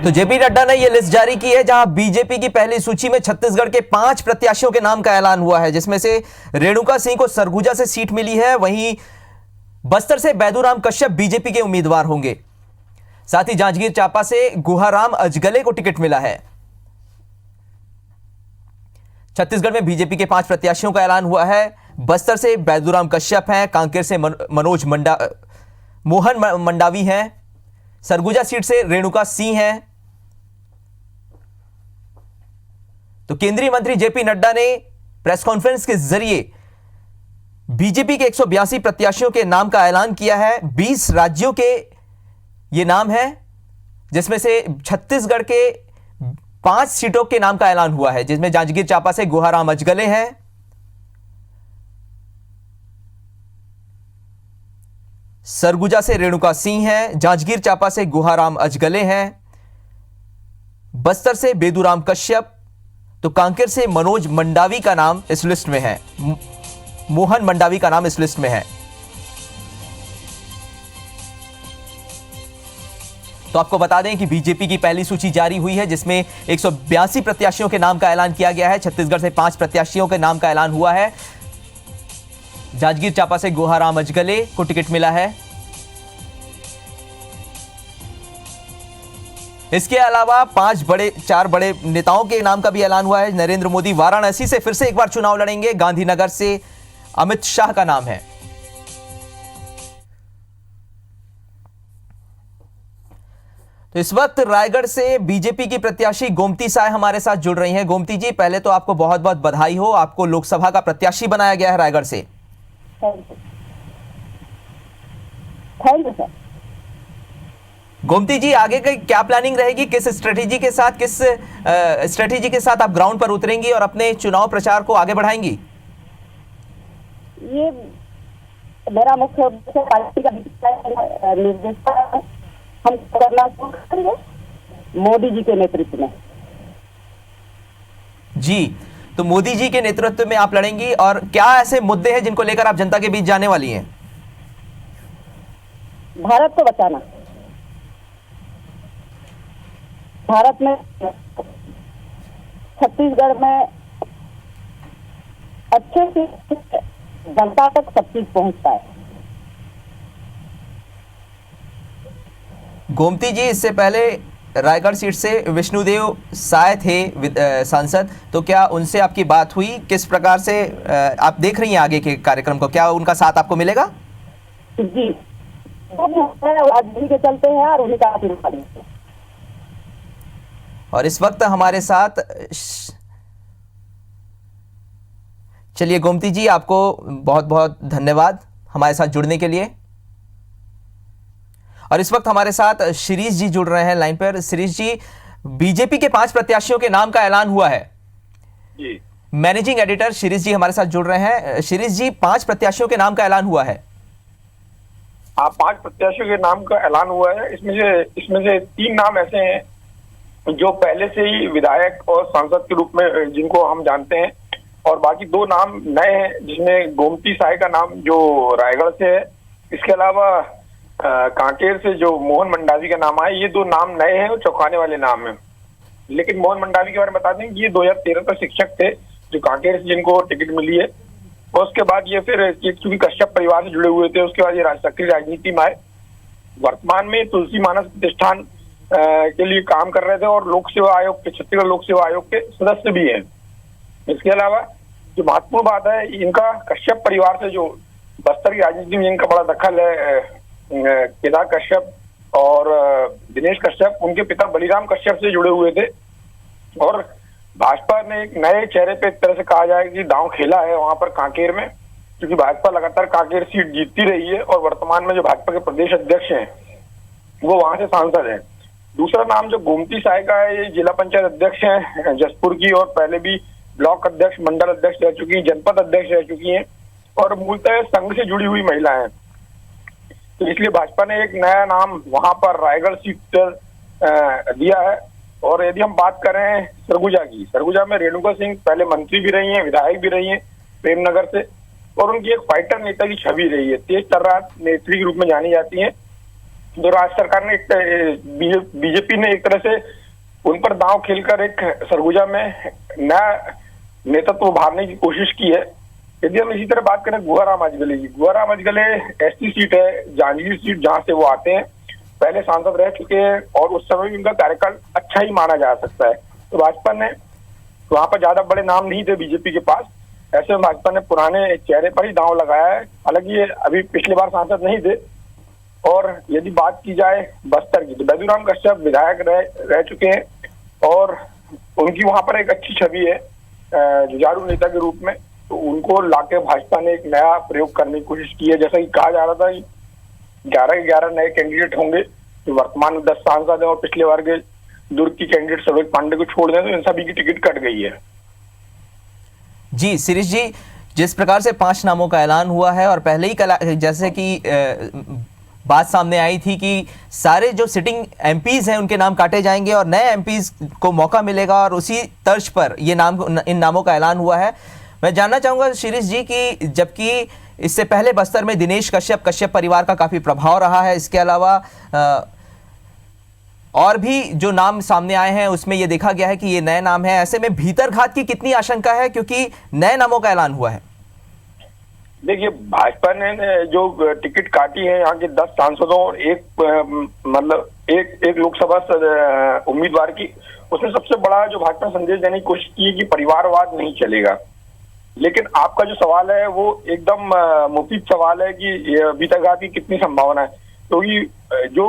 तो जेपी नड्डा ने यह लिस्ट जारी की है जहां बीजेपी की पहली सूची में छत्तीसगढ़ के 5 प्रत्याशियों के नाम का ऐलान हुआ है, जिसमें से रेणुका सिंह को सरगुजा से सीट मिली है। वहीं बस्तर से बैदूराम कश्यप बीजेपी के उम्मीदवार होंगे। साथ ही जांजगीर चांपा से गुहाराम अजगले को टिकट मिला है। छत्तीसगढ़ में बीजेपी के 5 प्रत्याशियों का ऐलान हुआ है। बस्तर से बैदूराम कश्यप हैं, कांकेर से मोहन मंडावी हैं, सरगुजा सीट से रेणुका सिंह हैं। तो केंद्रीय मंत्री जेपी नड्डा ने प्रेस कॉन्फ्रेंस के जरिए बीजेपी के 182 प्रत्याशियों के नाम का ऐलान किया है। 20 राज्यों के ये नाम है, जिसमें से छत्तीसगढ़ के 5 सीटों के नाम का ऐलान हुआ है, जिसमें जांजगीर चांपा से गुहाराम अजगले हैं, सरगुजा से रेणुका सिंह हैं, जांजगीर चांपा से गुहाराम अजगले हैं, बस्तर से बैदूराम कश्यप, तो कांकेर से मनोज मंडावी का नाम इस लिस्ट में है, मोहन मंडावी का नाम इस लिस्ट में है। तो आपको बता दें कि बीजेपी की पहली सूची जारी हुई है, जिसमें 182 प्रत्याशियों के नाम का ऐलान किया गया है। छत्तीसगढ़ से 5 प्रत्याशियों के नाम का ऐलान हुआ है। जांजगीर चांपा से गुहाराम अजगले को टिकट मिला है। इसके अलावा 4 बड़े नेताओं के नाम का भी ऐलान हुआ है। नरेंद्र मोदी वाराणसी से फिर से एक बार चुनाव लड़ेंगे। गांधीनगर से अमित शाह का नाम है। तो इस वक्त रायगढ़ से बीजेपी की प्रत्याशी गोमती साय हमारे साथ जुड़ रही हैं। गोमती जी, पहले तो आपको बहुत बहुत बधाई हो, आपको लोकसभा का प्रत्याशी बनाया गया है रायगढ़ से। Thank you sir. Gomti ji, आगे की क्या प्लानिंग रहेगी? किस स्ट्रेटेजी के साथ आप ग्राउंड पर उतरेंगी और अपने चुनाव प्रचार को आगे बढ़ाएंगी? ये मेरा मुख्य उद्देश्य पार्टी का निर्देश हम करना शुरू करेंगे मोदी जी के नेतृत्व में। जी, तो मोदी जी के नेतृत्व में आप लड़ेंगी, और क्या ऐसे मुद्दे हैं जिनको लेकर आप जनता के बीच जाने वाली हैं? भारत को बचाना, भारत में छत्तीसगढ़ में अच्छे से जनता तक सब चीज पहुंच पाए। गोमती जी, इससे पहले रायगढ़ सीट से विष्णुदेव साय थे सांसद, तो क्या उनसे आपकी बात हुई? किस प्रकार से आप देख रही हैं आगे के कार्यक्रम को? क्या उनका साथ आपको मिलेगा? जी, के चलते हैं और उन्हीं का आशीर्वाद है। और इस वक्त हमारे साथ, चलिए गोमती जी, आपको बहुत बहुत धन्यवाद हमारे साथ जुड़ने के लिए। और इस वक्त हमारे साथ शिरीष जी जुड़ रहे हैं लाइन पर। शिरीष जी, बीजेपी के 5 प्रत्याशियों के नाम का ऐलान हुआ है जी। मैनेजिंग एडिटर शिरीष जी हमारे साथ जुड़ रहे हैं। शिरीष जी, 5 प्रत्याशियों के नाम का ऐलान हुआ है। 5 प्रत्याशियों के नाम का ऐलान हुआ है। इसमें से 3 नाम ऐसे हैं जो पहले से ही विधायक और सांसद के रूप में जिनको हम जानते हैं, और बाकी 2 नाम नए हैं, जिसमें गोमती साय का नाम जो रायगढ़ से है। इसके अलावा कांकेर से जो मोहन मंडावी का नाम आया, ये 2 नाम नए हैं और चौंकाने वाले नाम हैं। लेकिन मोहन मंडावी के बारे में बता दें कि ये 2013 का शिक्षक थे जो कांकेर से, जिनको टिकट मिली है। और उसके बाद ये फिर क्योंकि कश्यप परिवार से जुड़े हुए थे, उसके बाद ये सक्रिय राजनीति में आए। वर्तमान में तुलसी मानस प्रतिष्ठान के लिए काम कर रहे थे और लोक सेवा आयोग के, छत्तीसगढ़ लोक सेवा आयोग के सदस्य भी हैं। इसके अलावा जो महत्वपूर्ण बात है, इनका कश्यप परिवार से जो बस्तर की राजनीति में इनका बड़ा दखल है, केदार कश्यप और दिनेश कश्यप, उनके पिता बलिराम कश्यप से जुड़े हुए थे। और भाजपा ने एक नए चेहरे पे एक तरह से कहा जाए कि दांव खेला है वहां पर कांकेर में, क्योंकि भाजपा लगातार कांकेर सीट जीतती रही है और वर्तमान में जो भाजपा के प्रदेश अध्यक्ष हैं वो वहां से सांसद हैं। दूसरा नाम जो गोमती साय का है, ये जिला पंचायत अध्यक्ष हैं जसपुर की, और पहले भी ब्लॉक अध्यक्ष, मंडल अध्यक्ष रह चुकी हैं, जनपद अध्यक्ष रह चुकी हैं, और मूलतः संघ से जुड़ी हुई महिला हैं। तो इसलिए भाजपा ने एक नया नाम वहां पर रायगढ़ सीट पर दिया है। और यदि हम बात करें सरगुजा की, सरगुजा में रेणुका सिंह पहले मंत्री भी रही हैं, विधायक भी रही हैं प्रेमनगर से, और उनकी एक फाइटर नेता की छवि रही है। तेज तर्रार नेत्री के रूप में जानी जाती हैं। तो राज्य सरकार ने बीजेपी ने एक तरह से उन पर दांव खेलकर एक सरगुजा में नया नेतृत्व उभारने की कोशिश की है। यदि हम इसी तरह बात करें गुहाराम अजगले की, गुहाराम अजगले एसटी सीट है, जांजगीर सीट जहां से वो आते हैं, पहले सांसद रह चुके हैं और उस समय भी उनका कार्यकाल अच्छा ही माना जा सकता है। तो भाजपा ने वहां पर ज्यादा बड़े नाम नहीं थे बीजेपी के पास, ऐसे में भाजपा ने पुराने चेहरे पर ही दांव लगाया है। हालांकि ये अभी पिछली बार सांसद नहीं थे। और यदि बात की जाए बस्तर की, तो बैदूराम कश्यप विधायक रह चुके हैं और उनकी वहां पर एक अच्छी छवि है जुझारू नेता के रूप में। तो उनको लाके भाजपा ने एक नया प्रयोग करने की कोशिश की है। जैसा कि कहा जा रहा था कि 11 नए कैंडिडेट होंगे जो वर्तमान में 10 सांसद हैं और पिछले बार के दुर्ग की कैंडिडेट सौरभ पांडे को छोड़ दें तो इन सभी की टिकट कट गई है। जी शिरीष जी, जिस प्रकार से 5 नामों का ऐलान हुआ है और पहले ही जैसे कि बात सामने आई थी कि सारे जो सिटिंग एमपीज हैं उनके नाम काटे जाएंगे और नए एमपीज को मौका मिलेगा और उसी तर्ज पर इन नामों का ऐलान हुआ है। मैं जानना चाहूंगा शिरीष जी कि जबकि इससे पहले बस्तर में दिनेश कश्यप परिवार का काफी प्रभाव रहा है, इसके अलावा और भी जो नाम सामने आए हैं उसमें यह देखा गया है कि ये नए नाम है। ऐसे में भीतरघात की कितनी आशंका है क्योंकि नए नामों का ऐलान हुआ है? देखिए, भाजपा ने जो टिकट काटी है यहाँ के 10 सांसदों और एक लोकसभा उम्मीदवार की, उसमें सबसे बड़ा जो भाजपा संदेश देने की कोशिश की है कि परिवारवाद नहीं चलेगा। लेकिन आपका जो सवाल है वो एकदम मुफीद सवाल है कि भीतरघात की कितनी संभावना है, क्योंकि जो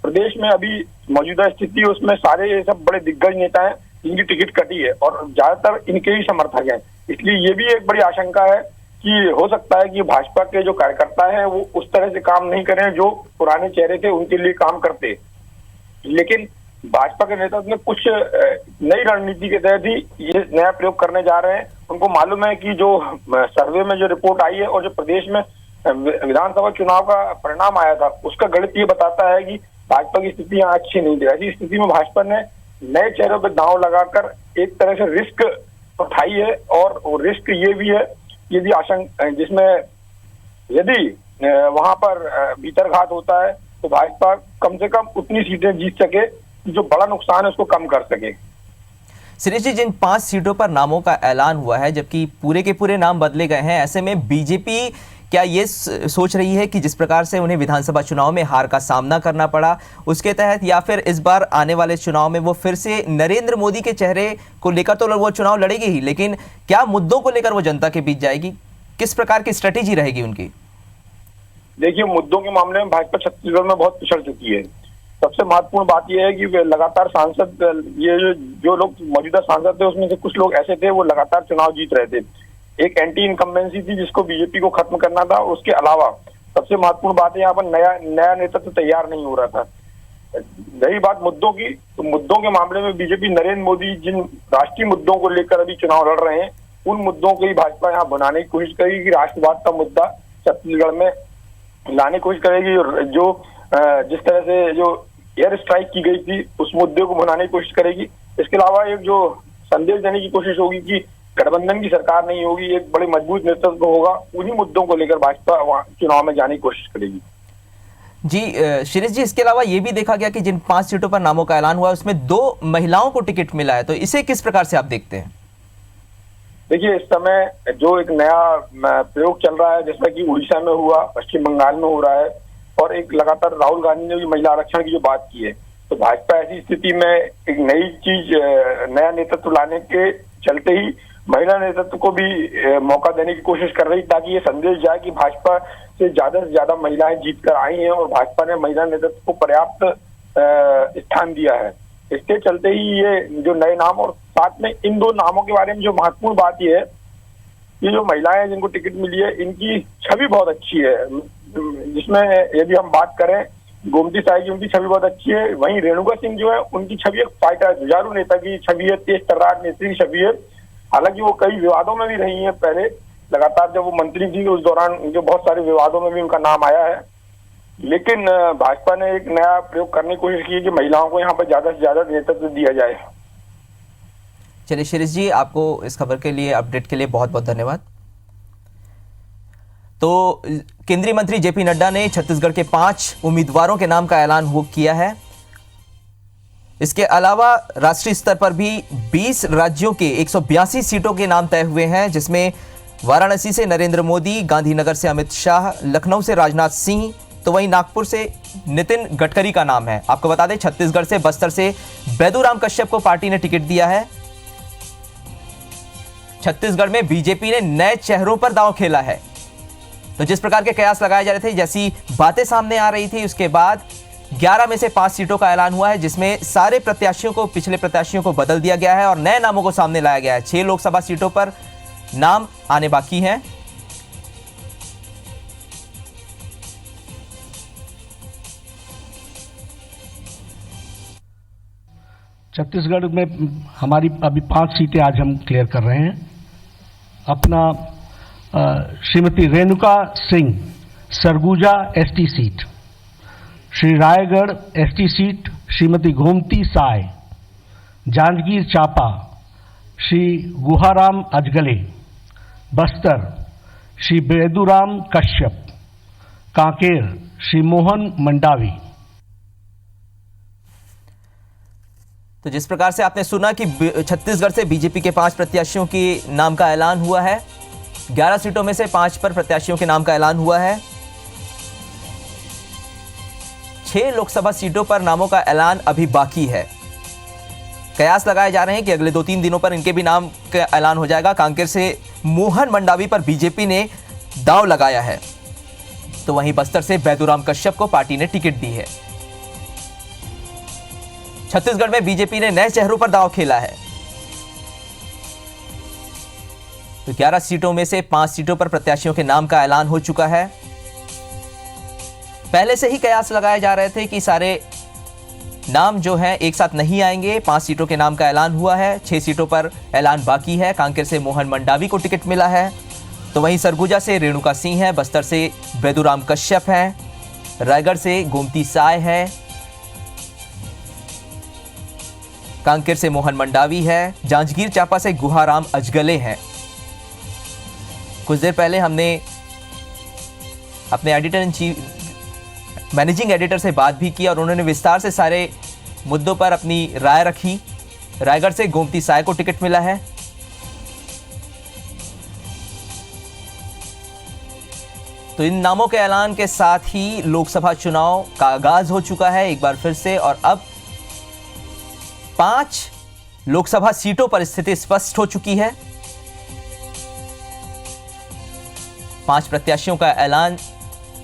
प्रदेश में अभी मौजूदा स्थिति है उसमें सारे सब बड़े दिग्गज नेता हैं जिनकी टिकट कटी है और ज्यादातर इनके ही समर्थक हैं। इसलिए ये भी एक बड़ी आशंका है कि हो सकता है कि भाजपा के जो कार्यकर्ता हैं वो उस तरह से काम नहीं करें जो पुराने चेहरे थे उनके लिए काम करते। लेकिन भाजपा के नेता ने कुछ नई रणनीति के तहत ही ये नया प्रयोग करने जा रहे हैं। उनको मालूम है कि जो सर्वे में जो रिपोर्ट आई है और जो प्रदेश में विधानसभा चुनाव का परिणाम आया था उसका गणित ये बताता है कि भाजपा की स्थिति यहाँ अच्छी नहीं थी। ऐसी स्थिति में भाजपा ने नए चेहरों पर दांव लगाकर एक तरह से रिस्क उठाई है और रिस्क ये भी है यदि जिसमें यदि वहां पर भीतरघात होता है तो भाजपा कम से कम उतनी सीटें जीत सके कि जो बड़ा नुकसान है उसको कम कर सके। शिरीष जी, जिन 5 सीटों पर नामों का ऐलान हुआ है जबकि पूरे के पूरे नाम बदले गए हैं, ऐसे में बीजेपी क्या ये सोच रही है कि जिस प्रकार से उन्हें विधानसभा चुनाव में हार का सामना करना पड़ा उसके तहत, या फिर इस बार आने वाले चुनाव में वो फिर से नरेंद्र मोदी के चेहरे को लेकर तो वो चुनाव लड़ेगी ही, लेकिन क्या मुद्दों को लेकर वो जनता के बीच जाएगी? किस प्रकार की स्ट्रेटेजी रहेगी उनकी? देखिए, मुद्दों के मामले में भाजपा छत्तीसगढ़ में बहुत पिछड़ चुकी है। सबसे महत्वपूर्ण बात यह है कि वे लगातार सांसद, ये जो लोग मौजूदा सांसद थे उसमें से कुछ लोग ऐसे थे वो लगातार चुनाव जीत रहे थे। एक एंटी इनकम्बेंसी थी जिसको बीजेपी को खत्म करना था। उसके अलावा सबसे महत्वपूर्ण बात है यहाँ पर नया नेतृत्व तैयार नहीं हो रहा था। रही बात मुद्दों की, तो मुद्दों के मामले में बीजेपी नरेंद्र मोदी जिन राष्ट्रीय मुद्दों को लेकर अभी चुनाव लड़ रहे हैं उन मुद्दों को ही भाजपा यहाँ बनाने की कोशिश करेगी कि राष्ट्रवाद का मुद्दा छत्तीसगढ़ में लाने की कोशिश करेगी। जो जिस तरह से जो एयर स्ट्राइक की गई थी उस मुद्दे को बनाने की कोशिश करेगी। इसके अलावा एक जो संदेश देने की कोशिश होगी कि गठबंधन की सरकार नहीं होगी, एक बड़े मजबूत नेतृत्व होगा। उन्हीं मुद्दों को लेकर भाजपा चुनाव में जाने की कोशिश करेगी। जी शिरीष जी, इसके अलावा ये भी देखा गया कि जिन 5 सीटों पर नामों का ऐलान हुआ उसमें 2 महिलाओं को टिकट मिला है, तो इसे किस प्रकार से आप देखते हैं? देखिए, इस समय जो एक नया प्रयोग चल रहा है जैसा कि उड़ीसा में हुआ, पश्चिम बंगाल में हो रहा है और एक लगातार राहुल गांधी ने भी महिला आरक्षण की जो बात की है, तो भाजपा ऐसी स्थिति में एक नई चीज, नया नेतृत्व लाने के चलते ही महिला नेतृत्व को भी मौका देने की कोशिश कर रही ताकि ये संदेश जाए कि भाजपा से ज्यादा महिलाएं जीतकर आई हैं और भाजपा ने महिला नेतृत्व को पर्याप्त स्थान दिया है। इसके चलते ही ये जो नए नाम, और साथ में इन 2 नामों के बारे में जो महत्वपूर्ण बात ये है, ये जो महिलाएं जिनको टिकट मिली है इनकी छवि बहुत अच्छी है। जिसमें यदि हम बात करें गोमती साई की, उनकी छवि बहुत अच्छी है। वहीं रेणुका सिंह जो है उनकी छवि एक फाइटर, जुझारू नेता की छवि है, तेज तर्रार नेत्री की छवि है। हालांकि वो कई विवादों में भी रही हैं पहले, लगातार जब वो मंत्री थी उस दौरान उनके बहुत सारे विवादों में भी उनका नाम आया है। लेकिन भाजपा ने एक नया प्रयोग करने की कोशिश की है कि महिलाओं को यहाँ पर ज्यादा से ज्यादा नेतृत्व दिया जाए। चलिए शिरीष जी, आपको इस खबर के लिए, अपडेट के लिए बहुत बहुत धन्यवाद। तो केंद्रीय मंत्री जेपी नड्डा ने छत्तीसगढ़ के 5 उम्मीदवारों के नाम का ऐलान किया है। इसके अलावा राष्ट्रीय स्तर पर भी 20 राज्यों के 182 सीटों के नाम तय हुए हैं, जिसमें वाराणसी से नरेंद्र मोदी, गांधीनगर से अमित शाह, लखनऊ से राजनाथ सिंह, तो वहीं नागपुर से नितिन गडकरी का नाम है। आपको बता दें, छत्तीसगढ़ से बस्तर से बैदूराम कश्यप को पार्टी ने टिकट दिया है। छत्तीसगढ़ में बीजेपी ने नए चेहरों पर दांव खेला है। तो जिस प्रकार के कयास लगाए जा रहे थे, जैसी बातें सामने आ रही थी, उसके बाद 11 में से 5 सीटों का ऐलान हुआ है, जिसमें सारे प्रत्याशियों को, पिछले प्रत्याशियों को बदल दिया गया है और नए नामों को सामने लाया गया है। 6 लोकसभा सीटों पर नाम आने बाकी हैं। छत्तीसगढ़ में हमारी अभी 5 सीटें आज हम क्लियर कर रहे हैं। अपना Shrimati Renuka Singh Surguja ST seat, Shri Raigarh ST seat Shrimati Gomti Sai, Janjgir Champa Shri Guharam Ajgalle, Bastar Shri Baiduram Kashyap, Kanker Shri Mohan Mandavi. तो जिस प्रकार से आपने सुना कि छत्तीसगढ़ से बीजेपी के 5 प्रत्याशियों के नाम का ऐलान हुआ है। 11 सीटों में से 5 पर प्रत्याशियों के नाम का ऐलान हुआ है। 6 लोकसभा सीटों पर नामों का ऐलान अभी बाकी है। कयास लगाए जा रहे हैं कि अगले 2-3 दिनों पर इनके भी नाम का ऐलान हो जाएगा। कांकेर से मोहन मंडावी पर बीजेपी ने दांव लगाया है, तो वहीं बस्तर से बैदूराम कश्यप को पार्टी ने टिकट दी है। छत्तीसगढ़ में बीजेपी ने नए चेहरों पर दांव खेला है। तो 11 सीटों में से 5 सीटों पर प्रत्याशियों के नाम का ऐलान हो चुका है। पहले से ही कयास लगाए जा रहे थे कि सारे नाम जो हैं एक साथ नहीं आएंगे। 5 सीटों के नाम का ऐलान हुआ है, 6 सीटों पर ऐलान बाकी है। कांकेर से मोहन मंडावी को टिकट मिला है, तो वहीं सरगुजा से रेणुका सिंह है, बस्तर से बैदूराम कश्यप है, रायगढ़ से गोमती साय है, कांकेर से मोहन मंडावी है, जांजगीर चांपा से गुहाराम अजगले हैं। कुछ देर पहले हमने अपने editor in chief, managing editor से बात भी की और उन्होंने विस्तार से सारे मुद्दों पर अपनी राय रखी। रायगढ़ से गोमती साय को टिकट मिला है। तो इन नामों के ऐलान के साथ ही लोकसभा चुनाव का आगाज हो चुका है एक बार फिर से, और अब 5 लोकसभा सीटों पर स्थिति स्पष्ट हो चुकी है। 5 प्रत्याशियों का ऐलान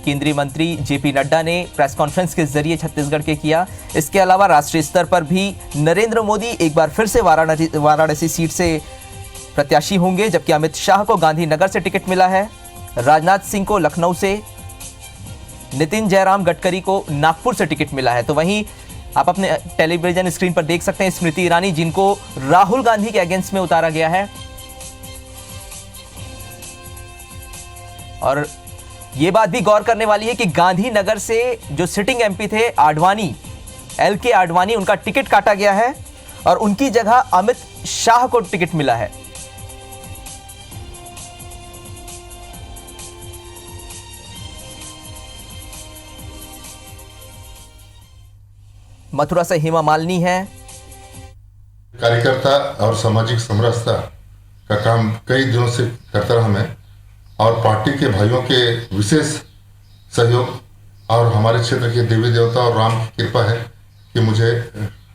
केंद्रीय मंत्री जेपी नड्डा ने प्रेस कॉन्फ्रेंस के जरिए छत्तीसगढ़ के किया। इसके अलावा राष्ट्रीय स्तर पर भी नरेंद्र मोदी एक बार फिर से वाराणसी सीट से प्रत्याशी होंगे, जबकि अमित शाह को गांधीनगर से टिकट मिला है, राजनाथ सिंह को लखनऊ से, नितिन जयराम गडकरी को नागपुर से टिकट मिला है। तो वहीं आप अपने टेलीविजन स्क्रीन पर देख सकते हैं स्मृति ईरानी, जिनको राहुल गांधी के अगेंस्ट में उतारा गया है। और यह बात भी गौर करने वाली है कि गांधीनगर से जो सिटिंग एमपी थे आडवाणी, LK आडवाणी, उनका टिकट काटा गया है और उनकी जगह अमित शाह को टिकट मिला है। मथुरा से हेमा मालिनी है। कार्यकर्ता और सामाजिक समरसता का काम कई दिनों से करता रहा मैं, और पार्टी के भाइयों के विशेष सहयोग और हमारे क्षेत्र के देवी देवता और राम की कृपा है कि मुझे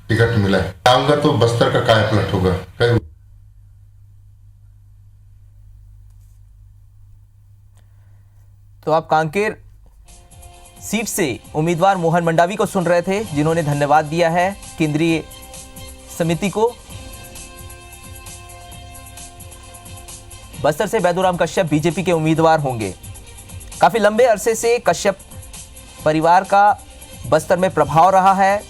टिकट मिला है। आऊंगा तो बस्तर का कायापलट होगा। तो आप कांकेर सीट से उम्मीदवार मोहन मंडावी को सुन रहे थे, जिन्होंने धन्यवाद दिया है केंद्रीय समिति को। बस्तर से बैदूराम कश्यप बीजेपी के उम्मीदवार होंगे। काफी लंबे अरसे से कश्यप परिवार का बस्तर में प्रभाव रहा है।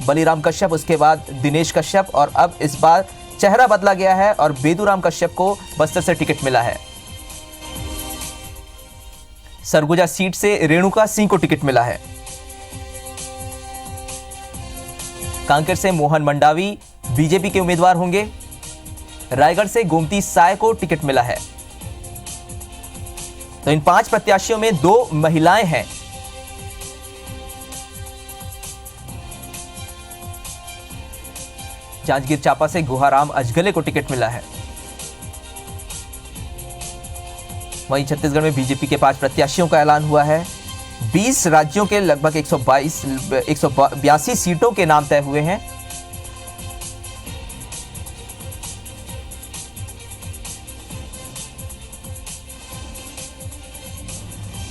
बलीराम कश्यप, उसके बाद दिनेश कश्यप, और अब इस बार चेहरा बदला गया है और बैदूराम कश्यप को बस्तर से टिकट मिला है। सरगुजा सीट से रेणुका सिंह को टिकट मिला है। कांकेर से मोहन मंडावी बीजेपी के उम्मीदवार होंगे। रायगढ़ से गोमती साय को टिकट मिला है। तो इन 5 प्रत्याशियों में 2 महिलाएं हैं। जांजगीर चांपा से गुहाराम अजगले को टिकट मिला है। वहीं छत्तीसगढ़ में बीजेपी के 5 प्रत्याशियों का ऐलान हुआ है। 20 राज्यों के लगभग 182 सीटों के नाम तय हुए हैं।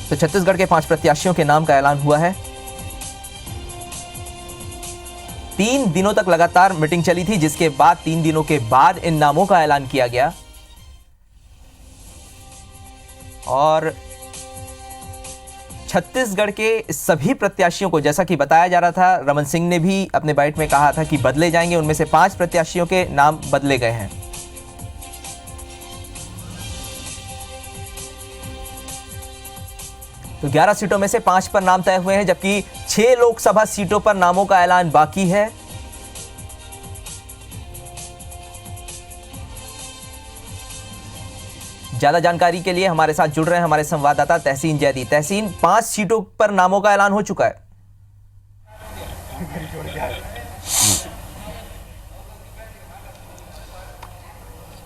तो छत्तीसगढ़ के 5 प्रत्याशियों के नाम का ऐलान हुआ है। 3 दिनों तक लगातार मीटिंग चली थी, जिसके बाद 3 दिनों के बाद इन नामों का ऐलान किया गया। और छत्तीसगढ़ के सभी प्रत्याशियों को, जैसा कि बताया जा रहा था, रमन सिंह ने भी अपने बाइट में कहा था कि बदले जाएंगे। उनमें से 5 प्रत्याशियों के नाम बदले गए हैं। तो 11 सीटों में से 5 पर नाम तय हुए हैं, जबकि 6 लोकसभा सीटों पर नामों का ऐलान बाकी है। ज्यादा जानकारी के लिए हमारे साथ जुड़ रहे हैं हमारे संवाददाता तहसीन जैदी। तहसीन, 5 सीटों पर नामों का ऐलान हो चुका है।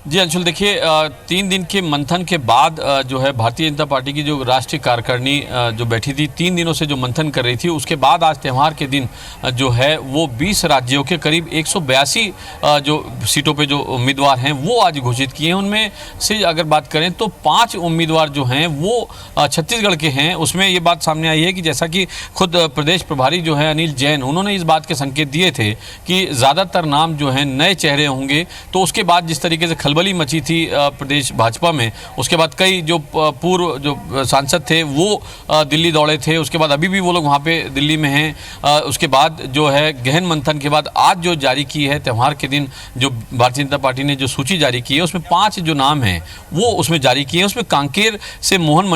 जी अंशुल, देखिए 3 दिन के मंथन के बाद जो है भारतीय जनता पार्टी की जो राष्ट्रीय कार्यकारिणी जो बैठी थी, 3 दिनों से जो मंथन कर रही थी, उसके बाद आज त्यौहार के दिन जो है वो 20 राज्यों के करीब 182 जो सीटों पे जो उम्मीदवार हैं वो आज घोषित किए हैं। उनमें से अगर बात करें तो 5 उम्मीदवार जो हैं वो छत्तीसगढ़ के हैं। उसमें ये बात सामने आई है कि जैसा कि खुद प्रदेश प्रभारी जो है अनिल जैन, उन्होंने इस बात के संकेत दिए थे कि ज़्यादातर नाम जो हैं नए चेहरे होंगे। तो उसके बाद जिस तरीके से खलबली मची थी प्रदेश भाजपा में, उसके बाद कई जो पूर्व जो सांसद थे वो दिल्ली दौड़े थे। उसके बाद अभी भी वो लोग वहाँ पे दिल्ली में हैं। उसके बाद जो है गहन मंथन के बाद आज जो जारी की है त्यौहार के दिन, जो भारतीय जनता पार्टी ने जो सूची जारी की है, उसमें 5 जो नाम हैं वो उसमें जारी किए हैं। उसमें कांकेर से मोहन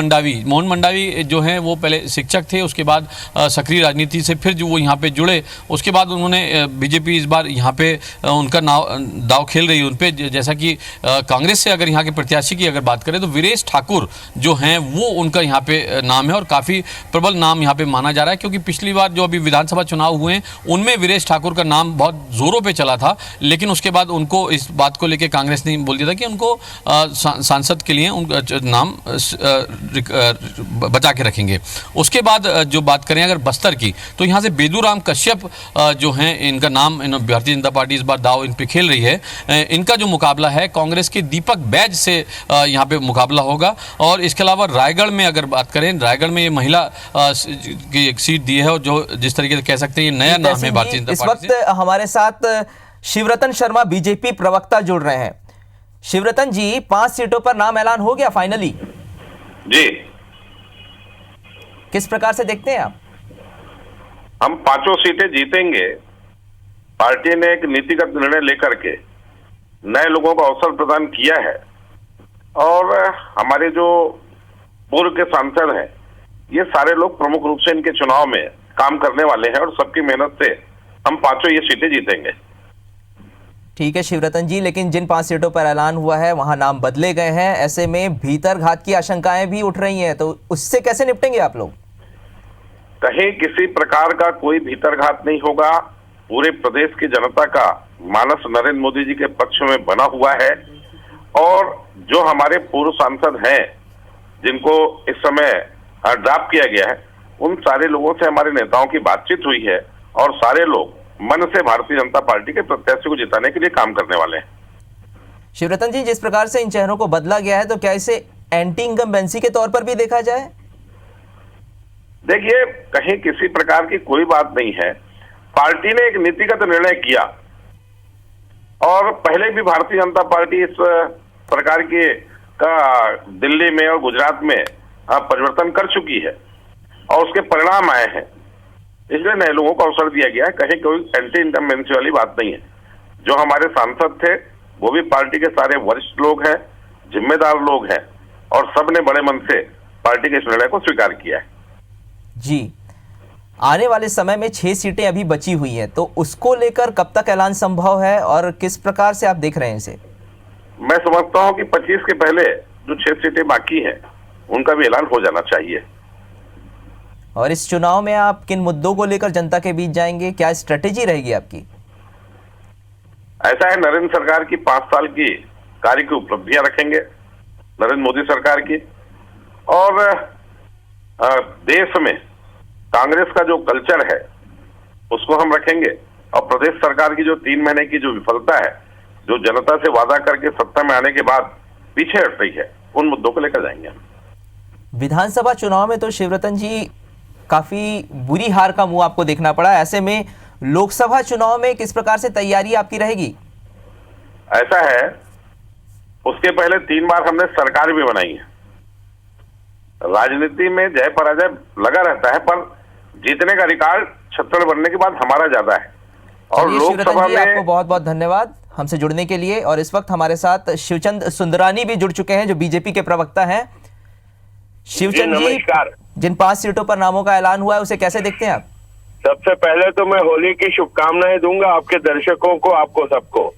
मंडावी जो हैं वो पहले शिक्षक थे, उसके बाद सक्रिय राजनीति से फिर जो वो यहाँ पे जुड़े, उसके बाद उन्होंने बीजेपी इस बार यहाँ पे उनका दाव खेल रही है उन पे। जैसा कि कांग्रेस से अगर यहाँ के प्रत्याशी की अगर बात करें तो वीरेश ठाकुर जो हैं वो उनका यहाँ पे नाम है और काफ़ी प्रबल नाम यहाँ पे माना जा रहा है, क्योंकि पिछली बार जो अभी विधानसभा चुनाव हुए हैं उनमें वीरेश ठाकुर का नाम बहुत जोरों पे चला था, लेकिन उसके बाद उनको इस बात को लेकर कांग्रेस ने बोल दिया था कि उनको सांसद के लिए उनका नाम बचा के रखेंगे। उसके बाद जो बात करें अगर बस्तर की, तो यहाँ से बेदूराम कश्यप जो हैं, इनका नाम भारतीय जनता पार्टी इस बार दाव इन पे खेल रही है। इनका जो मुकाबला है कांग्रेस के दीपक बैज से यहाँ पे मुकाबला होगा। और इसके अलावा रायगढ़ में अगर बात करें, रायगढ़ में ये महिला की एक सीट दी है और जो जिस तरीके से कह सकते हैं ये नया नाम है भारतीय जनता पार्टी। इस वक्त हमारे साथ शिवरतन शर्मा बीजेपी प्रवक्ता जुड़ रहे हैं। शिवरतन जी, 5 सीटों पर नाम ऐलान हो गया फाइनली? जी, किस प्रकार से देखते हैं आप? हम 5 सीटें जीतेंगे। पार्टी ने एक नीतिगत निर्णय लेकर के नए लोगों को अवसर प्रदान किया है और हमारे जो पूर्व के सांसद हैं ये सारे लोग प्रमुख रूप से इनके चुनाव में काम करने वाले हैं और सबकी मेहनत से हम 5 ये सीटें जीतेंगे। ठीक है शिवरतन जी, लेकिन जिन 5 सीटों पर ऐलान हुआ है वहां नाम बदले गए हैं, ऐसे में भीतर घात की आशंकाएं भी उठ रही हैं, तो उससे कैसे निपटेंगे आप लोग? कहीं किसी प्रकार का कोई भीतरघात नहीं होगा। पूरे प्रदेश की जनता का मानस नरेंद्र मोदी जी के पक्ष में बना हुआ है और जो हमारे पूर्व सांसद हैं जिनको इस समय ड्रॉप किया गया है, उन सारे लोगों से हमारे नेताओं की बातचीत हुई है और सारे लोग मन से भारतीय जनता पार्टी के प्रत्याशी को जिताने के लिए काम करने वाले हैं। शिवरतन जी, जिस प्रकार से इन चेहरों को बदला गया है, तो क्या इसे एंटी इनकम्बेंसी के तौर पर भी देखा जाए? देखिए, कहीं किसी प्रकार की कोई बात नहीं है। पार्टी ने एक नीतिगत निर्णय किया और पहले भी भारतीय जनता पार्टी इस प्रकार के का दिल्ली में और गुजरात में परिवर्तन कर चुकी है और उसके परिणाम आए हैं, इसलिए नए लोगों को अवसर दिया गया है। कहीं कोई एंटी इनकम्बेंसी वाली बात नहीं है। जो हमारे सांसद थे वो भी पार्टी के सारे वरिष्ठ लोग हैं, जिम्मेदार लोग हैं और सबने बड़े मन से पार्टी के इस निर्णय को स्वीकार किया है। जी, आने वाले समय में 6 सीटें अभी बची हुई हैं, तो उसको लेकर कब तक ऐलान संभव है और किस प्रकार से आप देख रहे हैं इसे? मैं समझता हूं कि 25 के पहले जो 6 सीटें बाकी हैं उनका भी ऐलान हो जाना चाहिए। और इस चुनाव में आप किन मुद्दों को लेकर जनता के बीच जाएंगे, क्या स्ट्रेटेजी रहेगी आपकी? ऐसा है, नरेंद्र सरकार की 5 साल की कार्य की उपलब्धियां रखेंगे, नरेंद्र मोदी सरकार की, और देश में कांग्रेस का जो कल्चर है उसको हम रखेंगे, और प्रदेश सरकार की जो 3 महीने की जो विफलता है, जो जनता से वादा करके सत्ता में आने के बाद पीछे हट रही है, उन मुद्दों को लेकर जाएंगे हम। विधानसभा चुनाव में तो शिवरतन जी काफी बुरी हार का मुंह आपको देखना पड़ा, ऐसे में लोकसभा चुनाव में किस प्रकार से तैयारी आपकी रहेगी? ऐसा है, उसके पहले 3 बार हमने सरकार भी बनाई है। राजनीति में जय पराजय लगा रहता है, पर जीतने का रिकॉर्ड छत्तीसगढ़ बनने के बाद हमारा ज्यादा है। और लोकसभा में आपको बहुत बहुत धन्यवाद हमसे जुड़ने के लिए। और इस वक्त हमारे साथ शिवचंद सुंदरानी भी जुड़ चुके हैं, जो बीजेपी के प्रवक्ता हैं। शिवचंद जी, जिन 5 सीटों पर नामों का ऐलान हुआ है उसे कैसे देखते हैं आप? सबसे पहले तो मैं होली की शुभकामनाएं दूंगा आपके दर्शकों को, आपको सबको।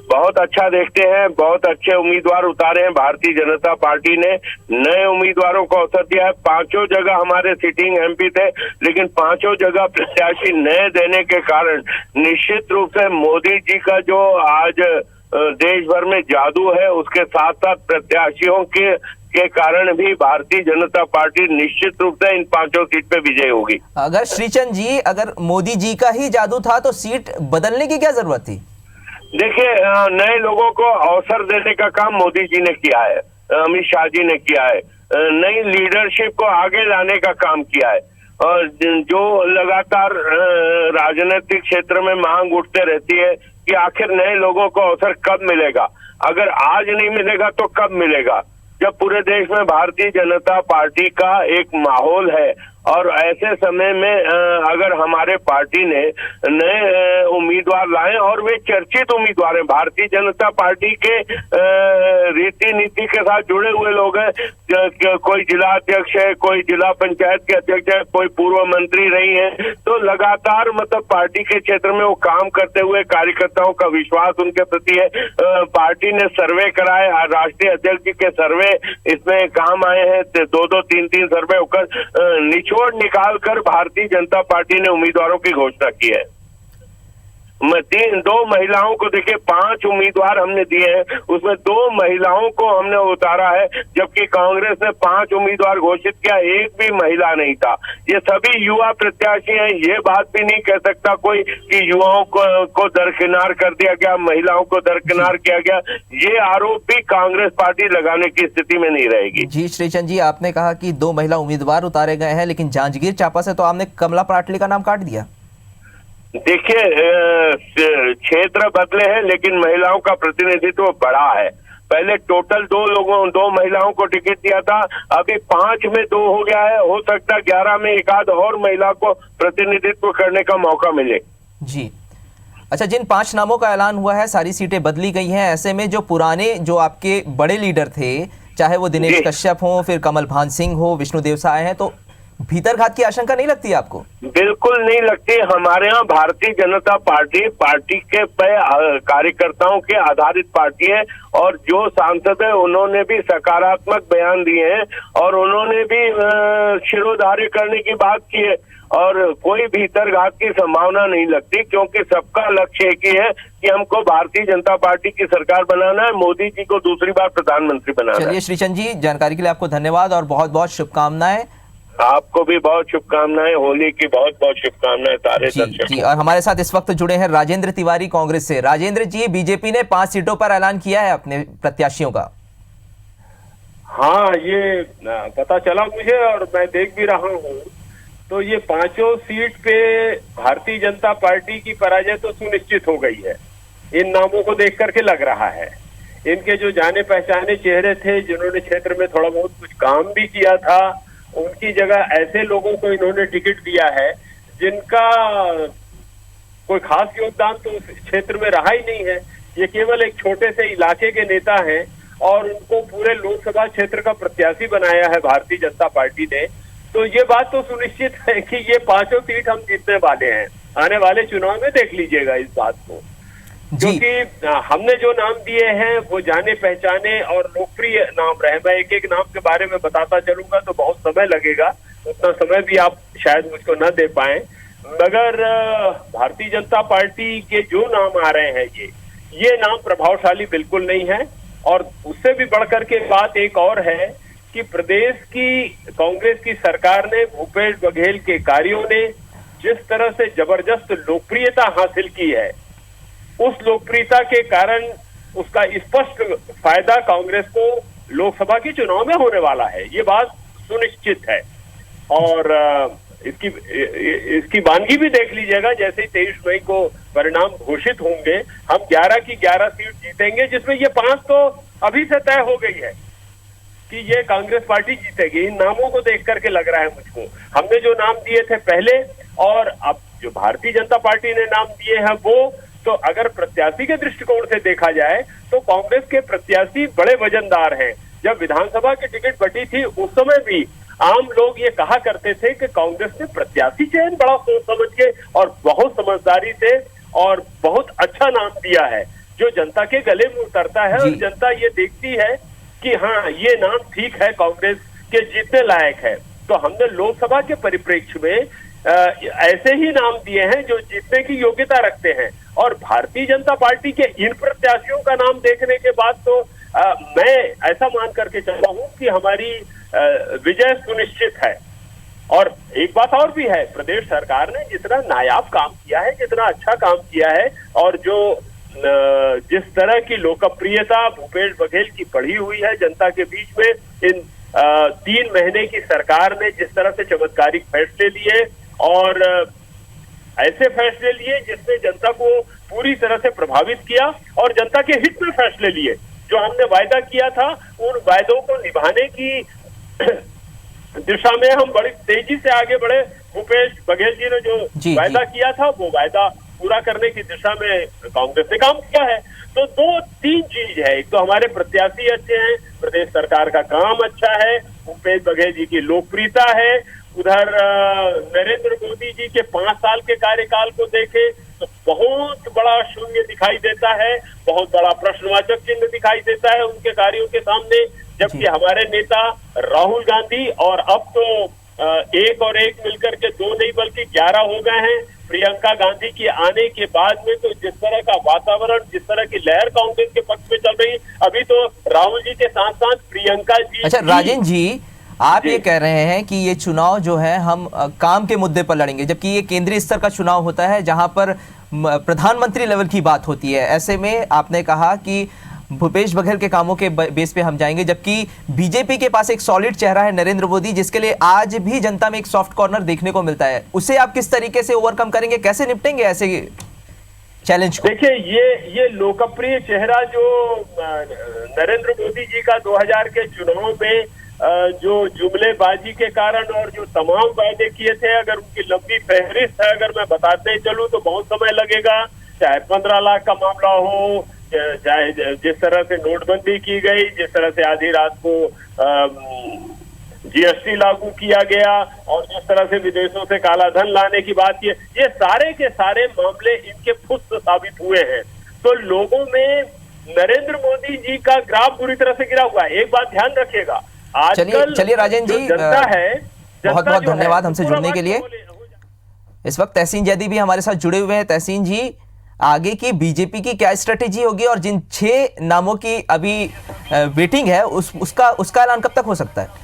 बहुत अच्छा देखते हैं, बहुत अच्छे उम्मीदवार उतारे हैं भारतीय जनता पार्टी ने, नए उम्मीदवारों को अवसर दिया है। 5 जगह हमारे सिटिंग एमपी थे, लेकिन 5 जगह प्रत्याशी नए देने के कारण निश्चित रूप से मोदी जी का जो आज देश भर में जादू है, उसके साथ साथ प्रत्याशियों के कारण भी भारतीय जनता पार्टी निश्चित रूप से इन 5 सीट पे विजय होगी। अगर श्रीचंद जी, अगर मोदी जी का ही जादू था तो सीट बदलने की क्या जरूरत थी? देखिए, नए लोगों को अवसर देने का काम मोदी जी ने किया है, अमित शाह जी ने किया है, नई लीडरशिप को आगे लाने का काम किया है। और जो लगातार राजनीतिक क्षेत्र में मांग उठते रहती है कि आखिर नए लोगों को अवसर कब मिलेगा, अगर आज नहीं मिलेगा तो कब मिलेगा, जब पूरे देश में भारतीय जनता पार्टी का एक माहौल है। और ऐसे समय में अगर हमारे पार्टी ने नए उम्मीदवार लाए, और वे चर्चित उम्मीदवार हैं, भारतीय जनता पार्टी के रीति नीति के साथ जुड़े हुए लोग हैं, कोई जिला अध्यक्ष है, कोई जिला पंचायत के अध्यक्ष है, कोई पूर्व मंत्री रही है, तो लगातार मतलब पार्टी के क्षेत्र में वो काम करते हुए कार्यकर्ताओं का विश्वास उनके प्रति है। पार्टी ने सर्वे कराए, राष्ट्रीय अध्यक्ष जी के सर्वे इसमें काम आए हैं, 2-2, 3-3 सर्वे होकर निचोड़ निकाल कर भारतीय जनता पार्टी ने उम्मीदवारों की घोषणा की है। 2 महिलाओं को देखिए, 5 उम्मीदवार हमने दिए हैं, उसमें 2 महिलाओं को हमने उतारा है, जबकि कांग्रेस ने 5 उम्मीदवार घोषित किया, एक भी महिला नहीं था। ये सभी युवा प्रत्याशी हैं, ये बात भी नहीं कह सकता कोई कि युवाओं को दरकिनार कर दिया गया, महिलाओं को दरकिनार किया गया। ये आरोप भी कांग्रेस पार्टी लगाने की स्थिति में नहीं रहेगी। जी श्रीचंद जी, आपने कहा कि 2 महिला उम्मीदवार उतारे गए हैं, लेकिन जांजगीर चांपा से तो आपने कमला पाटली का नाम काट दिया। देखिए, क्षेत्र बदले हैं, लेकिन महिलाओं का प्रतिनिधित्व बड़ा है। पहले टोटल 2 महिलाओं को टिकट दिया था, अभी 5 में 2 हो गया है। हो सकता है 11 में एक आध और महिला को प्रतिनिधित्व करने का मौका मिले। जी अच्छा, जिन 5 नामों का ऐलान हुआ है, सारी सीटें बदली गई हैं, ऐसे में जो पुराने, जो आपके बड़े लीडर थे, चाहे वो दिनेश कश्यप हो, फिर कमल भान सिंह हो, विष्णुदेव साय हैं, तो भीतरघात की आशंका नहीं लगती आपको? बिल्कुल नहीं लगती। हमारे यहाँ भारतीय जनता पार्टी के कार्यकर्ताओं के आधारित पार्टी है, और जो सांसद है उन्होंने भी सकारात्मक बयान दिए हैं, और उन्होंने भी शिरोधार्य करने की बात की है, और कोई भीतरघात की संभावना नहीं लगती, क्योंकि सबका लक्ष्य एक ही है कि हमको भारतीय जनता पार्टी की सरकार बनाना है, मोदी जी को दूसरी बार प्रधानमंत्री बनाना है। चलिए श्रीचंद जी, जानकारी के लिए आपको धन्यवाद और बहुत बहुत शुभकामनाएं। आपको भी बहुत शुभकामनाएं, होली की बहुत बहुत शुभकामनाएं सारे दर्शकों। जी, और हमारे साथ इस वक्त जुड़े हैं राजेंद्र तिवारी कांग्रेस से। राजेंद्र जी, बीजेपी ने 5 सीटों पर ऐलान किया है अपने प्रत्याशियों का। हाँ, ये पता चला मुझे और मैं देख भी रहा हूँ। तो ये 5 सीट पे भारतीय जनता पार्टी की पराजय तो सुनिश्चित हो गई है, इन नामों को देख करके लग रहा है। इनके जो जाने पहचाने चेहरे थे, जिन्होंने क्षेत्र में थोड़ा बहुत कुछ काम भी किया था, उनकी जगह ऐसे लोगों को इन्होंने टिकट दिया है जिनका कोई खास योगदान तो उस क्षेत्र में रहा ही नहीं है। ये केवल एक छोटे से इलाके के नेता हैं, और उनको पूरे लोकसभा क्षेत्र का प्रत्याशी बनाया है भारतीय जनता पार्टी ने। तो ये बात तो सुनिश्चित है कि ये 5 सीट हम जीतने वाले हैं। आने वाले चुनाव में देख लीजिएगा इस बात को। क्योंकि हमने जो नाम दिए हैं वो जाने पहचाने और लोकप्रिय नाम रहे। मैं एक एक नाम के बारे में बताता चलूंगा तो बहुत समय लगेगा, उतना समय भी आप शायद मुझको न दे पाए, मगर भारतीय जनता पार्टी के जो नाम आ रहे हैं ये नाम प्रभावशाली बिल्कुल नहीं है। और उससे भी बढ़कर के बात एक और है कि प्रदेश की कांग्रेस की सरकार ने भूपेश बघेल के कार्यों ने जिस तरह से जबरदस्त लोकप्रियता हासिल की है, उस लोकप्रियता के कारण उसका स्पष्ट फायदा कांग्रेस को लोकसभा के चुनाव में होने वाला है, ये बात सुनिश्चित है। और इसकी वानगी भी देख लीजिएगा, जैसे ही 23 मई को परिणाम घोषित होंगे हम 11 की 11 सीट जीतेंगे, जिसमें ये 5 तो अभी से तय हो गई है कि ये कांग्रेस पार्टी जीतेगी। इन नामों को देख करके लग रहा है मुझको, हमने जो नाम दिए थे पहले और अब जो भारतीय जनता पार्टी ने नाम दिए हैं वो, तो अगर प्रत्याशी के दृष्टिकोण से देखा जाए तो कांग्रेस के प्रत्याशी बड़े वजनदार हैं। जब विधानसभा की टिकट बटी थी उस समय भी आम लोग ये कहा करते थे कि कांग्रेस ने प्रत्याशी चयन बड़ा सोच समझ के और बहुत समझदारी से और बहुत अच्छा नाम दिया है, जो जनता के गले में उतरता है और जनता ये देखती है कि हाँ ये नाम ठीक है, कांग्रेस के जीतने लायक है। तो हमने लोकसभा के परिप्रेक्ष्य में ऐसे ही नाम दिए हैं जो जीतने की योग्यता रखते हैं। और भारतीय जनता पार्टी के इन प्रत्याशियों का नाम देखने के बाद तो मैं ऐसा मान करके चलता हूं कि हमारी विजय सुनिश्चित है। और एक बात और भी है, प्रदेश सरकार ने जितना नायाब काम किया है, जितना अच्छा काम किया है और जो जिस तरह की लोकप्रियता भूपेश बघेल की बढ़ी हुई है जनता के बीच में, इन 3 महीने की सरकार ने जिस तरह से चमत्कारिक फैसले लिए और ऐसे फैसले लिए जिसने जनता को पूरी तरह से प्रभावित किया और जनता के हित में फैसले लिए। जो हमने वायदा किया था उन वायदों को निभाने की दिशा में हम बड़ी तेजी से आगे बढ़े। भूपेश बघेल जी ने जो वायदा किया था वो वायदा पूरा करने की दिशा में कांग्रेस ने काम किया है। तो 2-3 चीज है, एक तो हमारे प्रत्याशी अच्छे हैं, प्रदेश सरकार का काम अच्छा है, भूपेश बघेल जी की लोकप्रियता है, उधर नरेंद्र मोदी जी के 5 साल के कार्यकाल को देखें तो बहुत बड़ा शून्य दिखाई देता है, बहुत बड़ा प्रश्नवाचक चिन्ह दिखाई देता है उनके कार्यों के सामने। जबकि हमारे नेता राहुल गांधी और अब तो एक और एक मिलकर के 2 नहीं बल्कि 11 हो गए हैं प्रियंका गांधी के आने के बाद में। तो जिस तरह का वातावरण, जिस तरह की लहर कांग्रेस के पक्ष में चल रही, अभी तो राहुल जी के साथ साथ प्रियंका जी। अच्छा राजेंद्र जी, आप ये कह रहे हैं कि ये चुनाव जो है हम काम के मुद्दे पर लड़ेंगे, जबकि ये केंद्रीय स्तर का चुनाव होता है जहां पर प्रधानमंत्री लेवल की बात होती है। ऐसे में आपने कहा कि भूपेश बघेल के कामों के बेस पे हम जाएंगे, जबकि बीजेपी के पास एक सॉलिड चेहरा है नरेंद्र मोदी, जिसके लिए आज भी जनता में एक सॉफ्ट कॉर्नर देखने को मिलता है। उसे आप किस तरीके से ओवरकम करेंगे, कैसे निपटेंगे ऐसे चैलेंज को? देखिए ये लोकप्रिय चेहरा जो नरेंद्र मोदी जी का 2000 के चुनाव में जो जुमलेबाजी के कारण और जो तमाम वायदे किए थे, अगर उनकी लंबी फहरिस्त है अगर मैं बताते चलूं तो बहुत समय लगेगा। चाहे 15 लाख का मामला हो, चाहे जिस तरह से नोटबंदी की गई, जिस तरह से आधी रात को जीएसटी लागू किया गया और जिस तरह से विदेशों से काला धन लाने की बात की, ये सारे के सारे मामले इनके फुस्त साबित हुए हैं। तो लोगों में नरेंद्र मोदी जी का ग्राफ बुरी तरह से गिरा हुआ है। एक बात ध्यान रखिएगा, चलिए राजेंद्र जी, जनता है, बहुत बहुत धन्यवाद हमसे जुड़ने के लिए। इस वक्त तहसीन जैदी भी हमारे साथ जुड़े हुए हैं। तहसीन जी, आगे की बीजेपी की क्या स्ट्रेटेजी होगी और जिन 6 नामों की अभी वेटिंग है उसका ऐलान कब तक हो सकता है?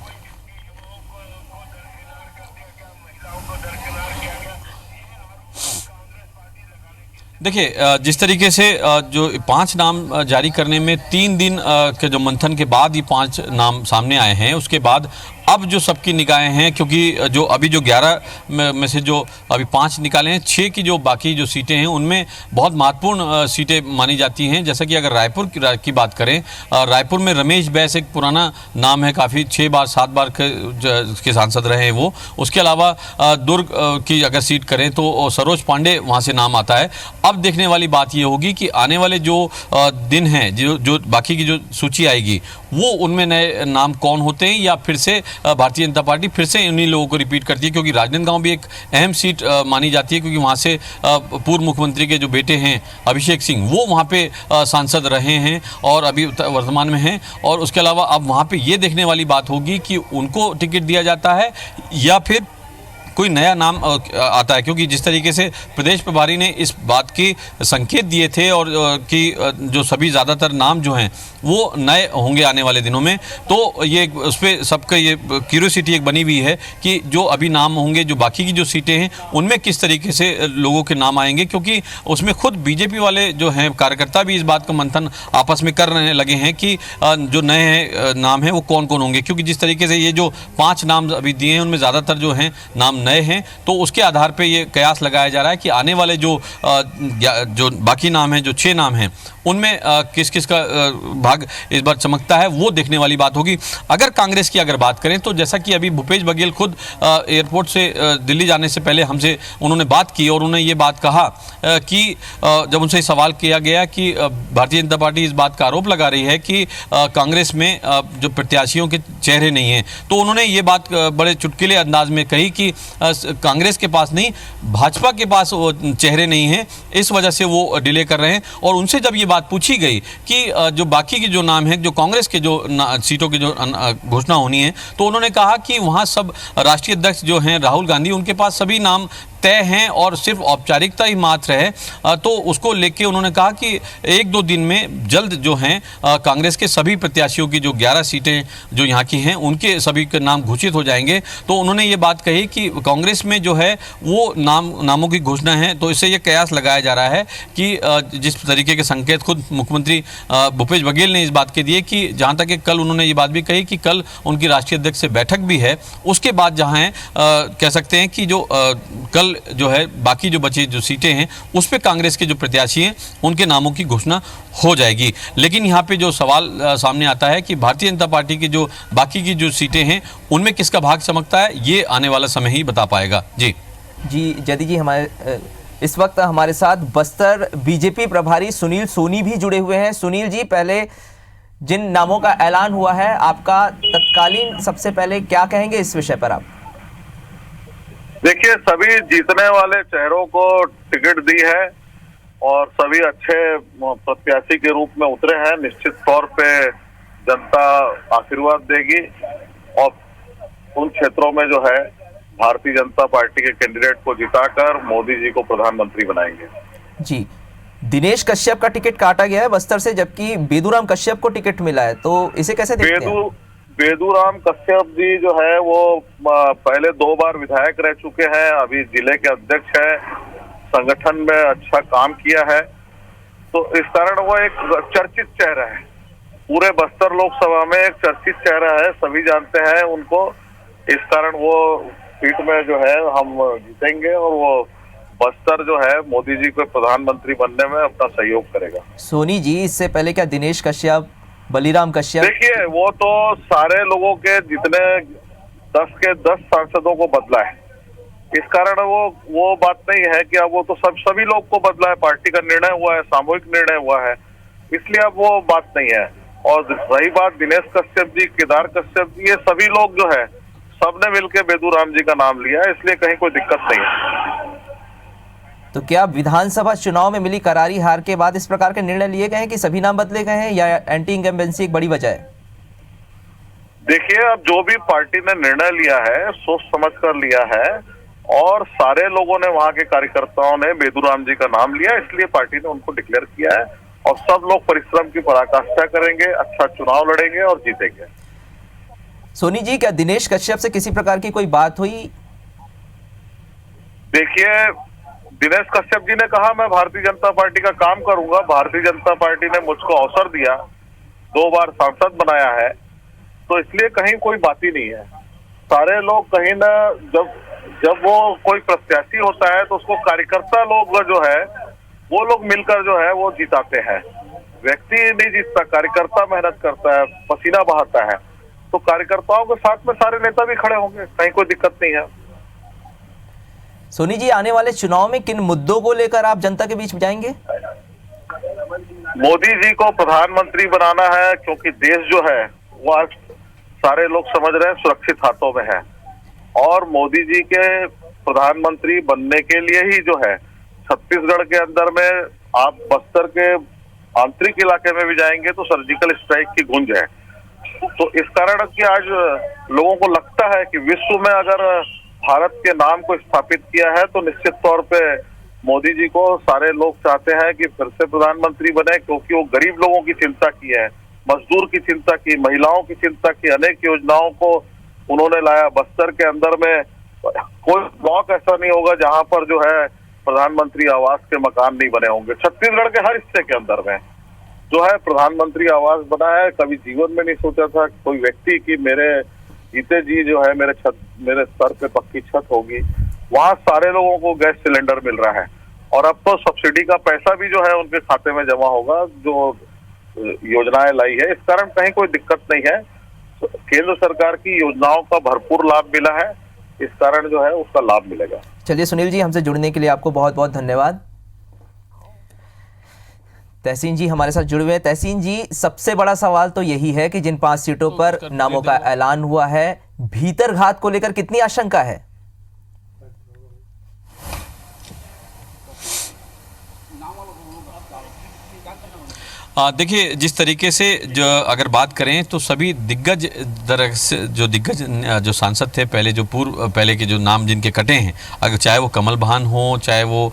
देखिए, जिस तरीके से जो 5 नाम जारी करने में 3 दिन के जो मंथन के बाद ये 5 नाम सामने आए हैं, उसके बाद अब जो सबकी निगाहें हैं, क्योंकि जो अभी जो 11 में से जो अभी 5 निकाले हैं, 6 की जो बाकी जो सीटें हैं उनमें बहुत महत्वपूर्ण सीटें मानी जाती हैं। जैसा कि अगर रायपुर की बात करें, रायपुर में रमेश बैस एक पुराना नाम है, काफ़ी 6 बार 7 बार के सांसद रहे हैं वो। उसके अलावा दुर्ग की अगर सीट करें तो सरोज पांडे वहाँ से नाम आता है। अब देखने वाली बात ये होगी कि आने वाले जो दिन हैं, जो बाकी की जो सूची आएगी वो उनमें नए नाम कौन होते हैं, या फिर से भारतीय जनता पार्टी फिर से उन्हीं लोगों को रिपीट करती है, क्योंकि राजनांदगांव भी एक अहम सीट मानी जाती है, क्योंकि वहाँ से पूर्व मुख्यमंत्री के जो बेटे हैं अभिषेक सिंह, वो वहाँ पे सांसद रहे हैं और अभी वर्तमान में हैं। और उसके अलावा अब वहाँ पे ये देखने वाली बात होगी कि उनको टिकट दिया जाता है या फिर कोई नया नाम आता है, क्योंकि जिस तरीके से प्रदेश प्रभारी ने इस बात की संकेत दिए थे और कि जो सभी ज़्यादातर नाम जो हैं वो नए होंगे आने वाले दिनों में, तो ये उस पर सबका ये क्यूरियोसिटी एक बनी हुई है कि जो अभी नाम होंगे, जो बाकी की जो सीटें हैं उनमें किस तरीके से लोगों के नाम आएंगे, क्योंकि उसमें खुद बीजेपी वाले जो हैं कार्यकर्ता भी इस बात का मंथन आपस में कर रहे लगे हैं कि जो नए नाम हैं वो कौन कौन होंगे, क्योंकि जिस तरीके से ये जो 5 नाम अभी दिए हैं उनमें ज़्यादातर जो हैं नाम नए हैं। तो उसके आधार पे ये कयास लगाया जा रहा है कि आने वाले जो बाकी नाम हैं, जो 6 नाम हैं, उनमें किस किस का भाग इस बार चमकता है, वो देखने वाली बात होगी। अगर कांग्रेस की अगर बात करें तो जैसा कि अभी भूपेश बघेल खुद एयरपोर्ट से दिल्ली जाने से पहले हमसे उन्होंने बात की और उन्होंने ये बात कहा कि जब उनसे सवाल किया गया कि भारतीय जनता पार्टी इस बात का आरोप लगा रही है कि कांग्रेस में जो प्रत्याशियों के चेहरे नहीं हैं, तो उन्होंने ये बात बड़े चुटकीले अंदाज में कही कि कांग्रेस के पास नहीं, भाजपा के पास वो चेहरे नहीं हैं, इस वजह से वो डिले कर रहे हैं। और उनसे जब ये बात पूछी गई कि जो बाकी के जो नाम हैं, जो कांग्रेस के जो सीटों की जो घोषणा होनी है, तो उन्होंने कहा कि वहाँ सब राष्ट्रीय अध्यक्ष जो हैं राहुल गांधी, उनके पास सभी नाम तय हैं और सिर्फ औपचारिकता ही मात्र है। तो उसको लेके उन्होंने कहा कि 1-2 दिन में जल्द जो हैं कांग्रेस के सभी प्रत्याशियों की जो 11 सीटें जो यहाँ की हैं उनके सभी के नाम घोषित हो जाएंगे। तो उन्होंने ये बात कही कि कांग्रेस में जो है वो नामों की घोषणा है, तो इससे ये कयास लगाया जा रहा है कि जिस तरीके के संकेत खुद मुख्यमंत्री भूपेश बघेल ने इस बात के दिए कि जहाँ तक कि कल उन्होंने ये बात भी कही कि कल उनकी राष्ट्रीय अध्यक्ष से बैठक भी है, उसके बाद जहाँ है कह सकते हैं कि जो कल जो है बाकी जो बची जो सीटें हैं उस पे कांग्रेस के जो प्रत्याशी हैं उनके नामों की घोषणा हो जाएगी। लेकिन यहाँ पे जो सवाल सामने आता है कि भारतीय जनता पार्टी की जो बाकी की जो सीटें हैं उनमें किसका भाग चमकता है, ये आने वाला समय ही बता पाएगा। जी जयदीप जी, हमारे इस वक्त हमारे साथ बस्तर बीजेपी प्रभारी सुनील सोनी भी जुड़े हुए हैं। सुनील जी, पहले जिन नामों का ऐलान हुआ है, आपका तत्कालीन सबसे पहले क्या कहेंगे इस विषय पर आप? देखिए, सभी जीतने वाले चेहरों को टिकट दी है और सभी अच्छे प्रत्याशी के रूप में उतरे हैं। निश्चित तौर पे जनता आशीर्वाद देगी और उन क्षेत्रों में जो है भारतीय जनता पार्टी के कैंडिडेट को जिताकर मोदी जी को प्रधानमंत्री बनाएंगे। जी, दिनेश कश्यप का टिकट काटा गया है बस्तर से, जबकि बेदूराम कश्यप को टिकट मिला है, तो इसे कैसे देखते हैं? बेदूराम कश्यप जी जो है वो पहले 2 बार विधायक रह चुके हैं, अभी जिले के अध्यक्ष हैं, संगठन में अच्छा काम किया है, तो इस कारण वो एक चर्चित चेहरा है। पूरे बस्तर लोकसभा में एक चर्चित चेहरा है, सभी जानते हैं उनको, इस कारण वो सीट में जो है हम जीतेंगे और वो बस्तर जो है मोदी जी को प्रधानमंत्री बनने में अपना सहयोग करेगा। सोनी जी, इससे पहले क्या दिनेश कश्यप, बलिराम कश्यप? देखिए, वो तो सारे लोगों के जितने 10 के 10 सांसदों को बदला है, इस कारण वो बात नहीं है कि अब वो तो सभी लोग को बदला है, पार्टी का निर्णय हुआ है, सामूहिक निर्णय हुआ है, इसलिए अब वो बात नहीं है। और रही बात दिनेश कश्यप जी, केदार कश्यप जी, ये सभी लोग जो है सबने मिलकर बेदूराम जी का नाम लिया है, इसलिए कहीं कोई दिक्कत नहीं है। तो क्या विधानसभा चुनाव में मिली करारी हार के बाद इस प्रकार के निर्णय लिए गए हैं कि सभी नाम बदले गए हैं, या एंटी इंकम्बेंसी एक बड़ी वजह है? देखिए, अब जो भी पार्टी ने निर्णय लिया है सोच समझ कर लिया है और सारे लोगों ने, वहां के कार्यकर्ताओं ने बेदूराम जी का नाम लिया, इसलिए पार्टी ने उनको डिक्लेयर किया है और सब लोग परिश्रम की पराकाष्ठा करेंगे, अच्छा चुनाव लड़ेंगे और जीतेंगे। सोनी जी, क्या दिनेश कश्यप से किसी प्रकार की कोई बात हुई? देखिए, दिनेश कश्यप जी ने कहा मैं भारतीय जनता पार्टी का काम करूंगा, भारतीय जनता पार्टी ने मुझको अवसर दिया, 2 बार सांसद बनाया है, तो इसलिए कहीं कोई बात ही नहीं है। सारे लोग कहीं ना, जब वो कोई प्रत्याशी होता है तो उसको कार्यकर्ता लोग जो है वो लोग मिलकर जो है वो जिताते हैं, व्यक्ति नहीं जीतता, कार्यकर्ता मेहनत करता है, पसीना बहाता है, तो कार्यकर्ताओं के साथ में सारे नेता भी खड़े होंगे, कहीं कोई दिक्कत नहीं है। सोनी जी, आने वाले चुनाव में किन मुद्दों को लेकर आप जनता के बीच जाएंगे? मोदी जी को प्रधानमंत्री बनाना है, क्योंकि देश जो है वो आज सारे लोग समझ रहे हैं सुरक्षित हाथों में है। और मोदी जी के प्रधानमंत्री बनने के लिए ही जो है छत्तीसगढ़ के अंदर में आप बस्तर के आंतरिक इलाके में भी जाएंगे तो सर्जिकल स्ट्राइक की गूंज है। तो इस कारण कि आज लोगों को लगता है कि विश्व में अगर भारत के नाम को स्थापित किया है तो निश्चित तौर पे मोदी जी को सारे लोग चाहते हैं कि फिर से प्रधानमंत्री बने, क्योंकि वो गरीब लोगों की चिंता की है, मजदूर की चिंता की, महिलाओं की चिंता की, अनेक योजनाओं को उन्होंने लाया। बस्तर के अंदर में कोई ब्लॉक ऐसा नहीं होगा जहां पर जो है प्रधानमंत्री आवास के मकान नहीं बने होंगे। छत्तीसगढ़ के हर हिस्से के अंदर में जो है प्रधानमंत्री आवास बना है। कभी जीवन में नहीं सोचा था कोई व्यक्ति कि मेरे जीते जी जो है मेरे सर पे पक्की छत होगी। वहां सारे लोगों को गैस सिलेंडर मिल रहा है और अब तो सब्सिडी का पैसा भी जो है उनके खाते में जमा होगा जो योजनाएं लाई है। इस कारण कहीं कोई दिक्कत नहीं है। केंद्र सरकार की योजनाओं का भरपूर लाभ मिला है, इस कारण जो है उसका लाभ मिलेगा। चलिए सुनील जी, हमसे जुड़ने के लिए आपको बहुत बहुत धन्यवाद। तहसीन जी हमारे साथ जुड़े हुए हैं। तहसीन जी, सबसे बड़ा सवाल तो यही है कि जिन 5 सीटों पर नामों का ऐलान हुआ है, भीतरघात को लेकर कितनी आशंका है? देखिए, जिस तरीके से जो अगर बात करें तो सभी दिग्गज जो सांसद थे पहले, जो पहले के जो नाम जिनके कटे हैं, अगर चाहे वो कमल बहान हो, चाहे वो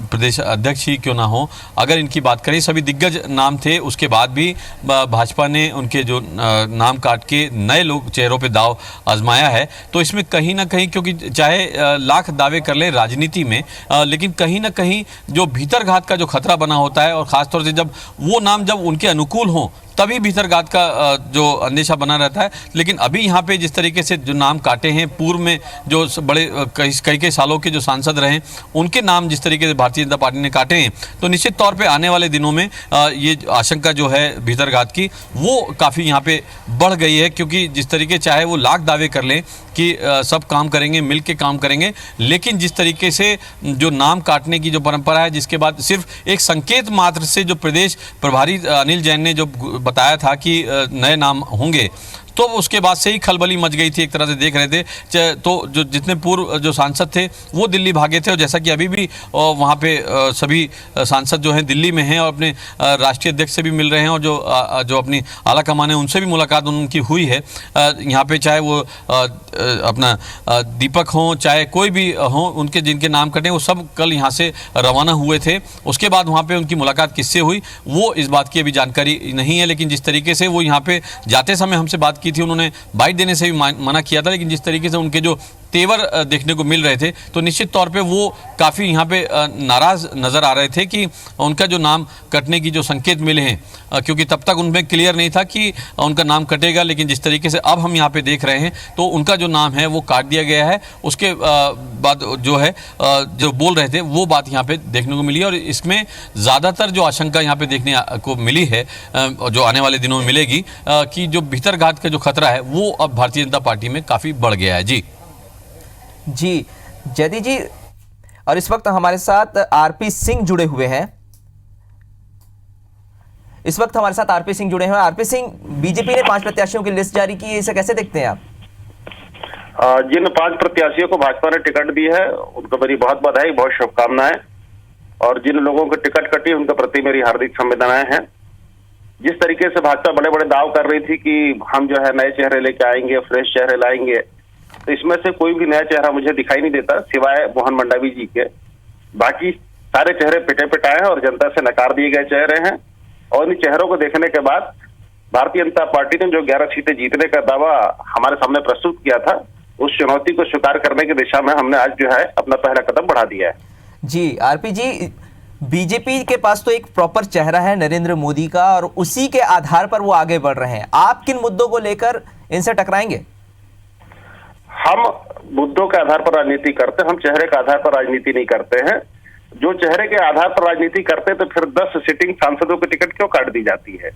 प्रदेश अध्यक्ष ही क्यों ना हो, अगर इनकी बात करें सभी दिग्गज नाम थे। उसके बाद भी भाजपा ने उनके जो नाम काट के नए लोग चेहरों पे दाव आजमाया है। तो इसमें कहीं ना कहीं, क्योंकि चाहे लाख दावे कर ले राजनीति में, लेकिन कहीं ना कहीं जो भीतरघात का जो खतरा बना होता है, और ख़ासतौर से जब वो नाम जब उनके अनुकूल हों तभी भीतरघात का जो अंदेशा बना रहता है। लेकिन अभी यहाँ पे जिस तरीके से जो नाम काटे हैं, पूर्व में जो बड़े कई सालों के जो सांसद रहे उनके नाम जिस तरीके से भारतीय जनता पार्टी ने काटे हैं, तो निश्चित तौर पे आने वाले दिनों में ये आशंका जो है भीतरघात की वो काफ़ी यहाँ पे बढ़ गई है। क्योंकि जिस तरीके चाहे वो लाख दावे कर लें कि सब काम करेंगे, मिल के काम करेंगे, लेकिन जिस तरीके से जो नाम काटने की जो परंपरा है, जिसके बाद सिर्फ एक संकेत मात्र से जो प्रदेश प्रभारी अनिल जैन ने जो बताया था कि नए नाम होंगे, तो उसके बाद से ही खलबली मच गई थी। एक तरह से देख रहे थे तो जो जितने पूर्व जो सांसद थे वो दिल्ली भागे थे, और जैसा कि अभी भी वहाँ पे सभी सांसद जो हैं दिल्ली में हैं और अपने राष्ट्रीय अध्यक्ष से भी मिल रहे हैं, और जो अपनी आला कमान है उनसे भी मुलाकात उनकी हुई है। यहाँ पे चाहे वो अपना दीपक हों, चाहे कोई भी हों, उनके जिनके नाम कटे वो सब कल यहाँ से रवाना हुए थे। उसके बाद वहाँ पर उनकी मुलाकात किससे हुई वो इस बात की अभी जानकारी नहीं है, लेकिन जिस तरीके से वो यहाँ पर जाते समय हमसे बात की थी, उन्होंने बाइट देने से भी मना किया था, लेकिन जिस तरीके से उनके जो तेवर देखने को मिल रहे थे तो निश्चित तौर पे वो काफ़ी यहाँ पे नाराज़ नज़र आ रहे थे कि उनका जो नाम कटने की जो संकेत मिले हैं, क्योंकि तब तक उनमें क्लियर नहीं था कि उनका नाम कटेगा, लेकिन जिस तरीके से अब हम यहाँ पे देख रहे हैं तो उनका जो नाम है वो काट दिया गया है। उसके बाद जो है जो बोल रहे थे वो बात यहाँ पे देखने को मिली, और इसमें ज़्यादातर जो आशंका यहाँ पे देखने को मिली है, जो आने वाले दिनों में मिलेगी, कि जो भीतरघात का जो खतरा है वो अब भारतीय जनता पार्टी में काफ़ी बढ़ गया है। जी जयदीप जी, और इस वक्त हमारे साथ आरपी सिंह जुड़े हुए हैं। इस वक्त हमारे साथ आरपी सिंह जुड़े हुए हैं। आरपी सिंह, बीजेपी ने 5 प्रत्याशियों की लिस्ट जारी की है, इसे कैसे देखते हैं आप? जिन 5 प्रत्याशियों को भाजपा ने टिकट दी है उनको मेरी बहुत बधाई, बहुत शुभकामनाएं, और जिन लोगों को टिकट कटी उनके प्रति मेरी हार्दिक संवेदनाएं हैं। जिस तरीके से भाजपा बड़े बड़े दाव कर रही थी कि हम जो है नए चेहरे लेके आएंगे, फ्रेश चेहरे लाएंगे, तो इसमें से कोई भी नया चेहरा मुझे दिखाई नहीं देता सिवाय मोहन मंडावी जी के। बाकी सारे चेहरे पिटे पिटाए हैं और जनता से नकार दिए गए चेहरे हैं। और इन चेहरों को देखने के बाद भारतीय जनता पार्टी ने जो 11 सीटें जीतने का दावा हमारे सामने प्रस्तुत किया था, उस चुनौती को स्वीकार करने की दिशा में हमने आज जो है अपना पहला कदम बढ़ा दिया है। जी आरपी जी, बीजेपी के पास तो एक प्रॉपर चेहरा है नरेंद्र मोदी का, और उसी के आधार पर वो आगे बढ़ रहे हैं। आप किन मुद्दों को लेकर इनसे टकराएंगे? हम मुद्दों के आधार पर राजनीति करते हैं, हम चेहरे के आधार पर राजनीति नहीं करते हैं। जो चेहरे के आधार पर राजनीति करते तो फिर 10 सिटिंग सांसदों की टिकट क्यों काट दी जाती है?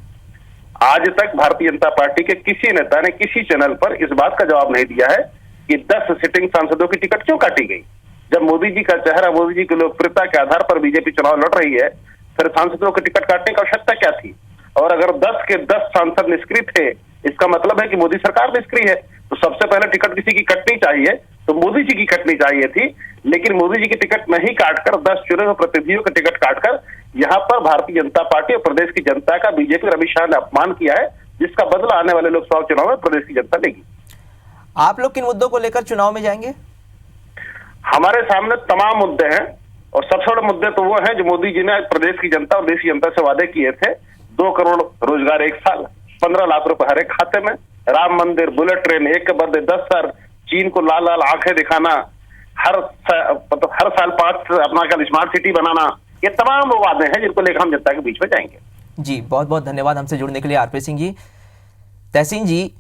आज तक भारतीय जनता पार्टी के किसी नेता ने किसी चैनल पर इस बात का जवाब नहीं दिया है कि 10 सिटिंग सांसदों की टिकट क्यों काटी गई। जब मोदी जी का चेहरा, मोदी जी की लोकप्रियता के आधार पर बीजेपी चुनाव लड़ रही है, फिर सांसदों की टिकट काटने की आवश्यकता क्या थी? और अगर 10 के 10 सांसद निष्क्रिय थे, इसका मतलब है कि मोदी सरकार निष्क्रिय है। तो सबसे पहले टिकट किसी की कटनी चाहिए, तो मोदी जी की कटनी चाहिए थी, लेकिन मोदी जी की टिकट नहीं काटकर 10 चुने हुए प्रतिनिधियों का टिकट काटकर यहाँ पर भारतीय जनता पार्टी और प्रदेश की जनता का बीजेपी और अमित शाह ने अपमान किया है, जिसका बदला आने वाले लोकसभा चुनाव में प्रदेश की जनता लेगी। आप लोग किन मुद्दों को लेकर चुनाव में जाएंगे? हमारे सामने तमाम मुद्दे हैं और सबसे बड़े मुद्दे तो वो हैं जो मोदी जी ने प्रदेश की जनता और देश की जनता से वादे किए थे। 2 करोड़ रोजगार एक साल, 15 लाख रुपए हर एक खाते में, राम मंदिर, बुलेट ट्रेन, एक के बदले 10 सर, चीन को लाल लाल आंखें दिखाना, हर साल 5 अपना कल स्मार्ट सिटी बनाना, ये तमाम वो वादे हैं जिनको लेकर हम जनता के बीच में जाएंगे। जी, बहुत बहुत धन्यवाद हमसे जुड़ने के लिए आरपी सिंह जी। तहसीन जी,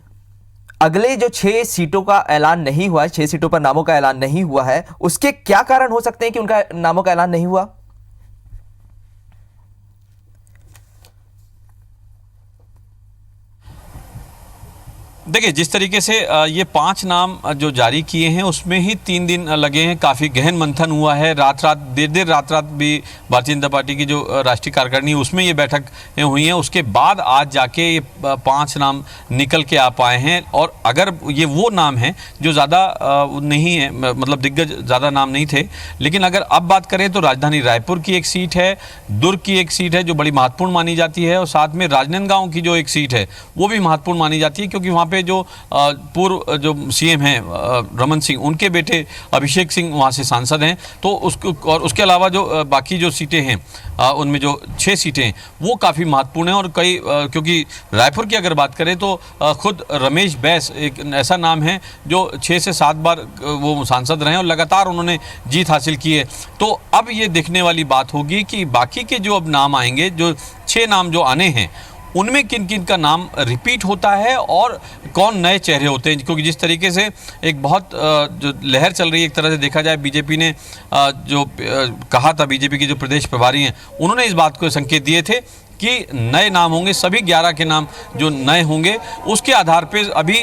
अगले जो 6 सीटों का ऐलान नहीं हुआ है, 6 सीटों पर नामों का ऐलान नहीं हुआ है, उसके क्या कारण हो सकते हैं कि उनका नामों का ऐलान नहीं हुआ? देखिए, जिस तरीके से ये 5 नाम जो जारी किए हैं उसमें ही 3 दिन लगे हैं। काफ़ी गहन मंथन हुआ है, देर रात भी भारतीय जनता पार्टी की जो राष्ट्रीय कार्यकारिणी उसमें ये बैठक हुई है। उसके बाद आज जाके ये 5 नाम निकल के आ पाए हैं। और अगर ये वो नाम हैं जो ज़्यादा नहीं है, मतलब दिग्गज ज़्यादा नाम नहीं थे, लेकिन अगर अब बात करें तो राजधानी रायपुर की एक सीट है, दुर्ग की एक सीट है जो बड़ी महत्वपूर्ण मानी जाती है, और साथ में राजनांदगांव की जो एक सीट है वो भी महत्वपूर्ण मानी जाती है, क्योंकि वहाँ पे जो पूर्व जो सीएम हैं रमन सिंह, उनके बेटे अभिषेक सिंह वहाँ से सांसद हैं। तो उसको, और उसके अलावा जो बाकी जो सीटें हैं उनमें जो 6 सीटें हैं वो काफ़ी महत्वपूर्ण हैं। और कई क्योंकि रायपुर की अगर बात करें तो खुद रमेश बैस एक ऐसा नाम है जो 6 से 7 बार वो सांसद रहे और लगातार उन्होंने जीत हासिल की है। तो अब ये देखने वाली बात होगी कि बाकी के जो अब नाम आएंगे, जो 6 नाम जो आने हैं, उनमें किन किन का नाम रिपीट होता है और कौन नए चेहरे होते हैं। क्योंकि जिस तरीके से एक बहुत जो लहर चल रही है, एक तरह से देखा जाए, बीजेपी ने जो कहा था, बीजेपी के जो प्रदेश प्रभारी हैं उन्होंने इस बात को संकेत दिए थे कि नए नाम होंगे, सभी 11 के नाम जो नए होंगे, उसके आधार पे अभी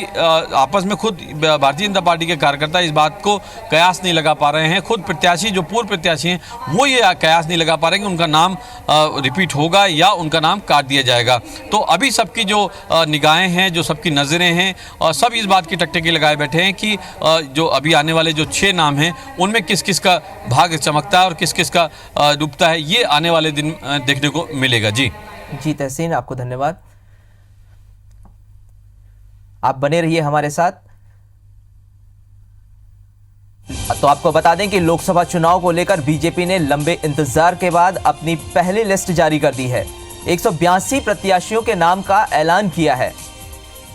आपस में खुद भारतीय जनता पार्टी के कार्यकर्ता इस बात को कयास नहीं लगा पा रहे हैं। खुद प्रत्याशी, जो पूर्व प्रत्याशी हैं, वो ये कयास नहीं लगा पा रहे हैं कि उनका नाम रिपीट होगा या उनका नाम काट दिया जाएगा। तो अभी सबकी जो निगाहें हैं, जो सबकी नज़रें हैं, और सब इस बात की टकटकी लगाए बैठे हैं कि जो अभी आने वाले जो 6 नाम हैं उनमें किस किस का भाग चमकता है और किस किस का डूबता है, ये आने वाले दिन देखने को मिलेगा। जी तहसीन, आपको धन्यवाद। आप बने रहिए हमारे साथ। तो आपको बता दें कि लोकसभा चुनाव को लेकर बीजेपी ने लंबे इंतजार के बाद अपनी पहली लिस्ट जारी कर दी है। 182 प्रत्याशियों के नाम का ऐलान किया है।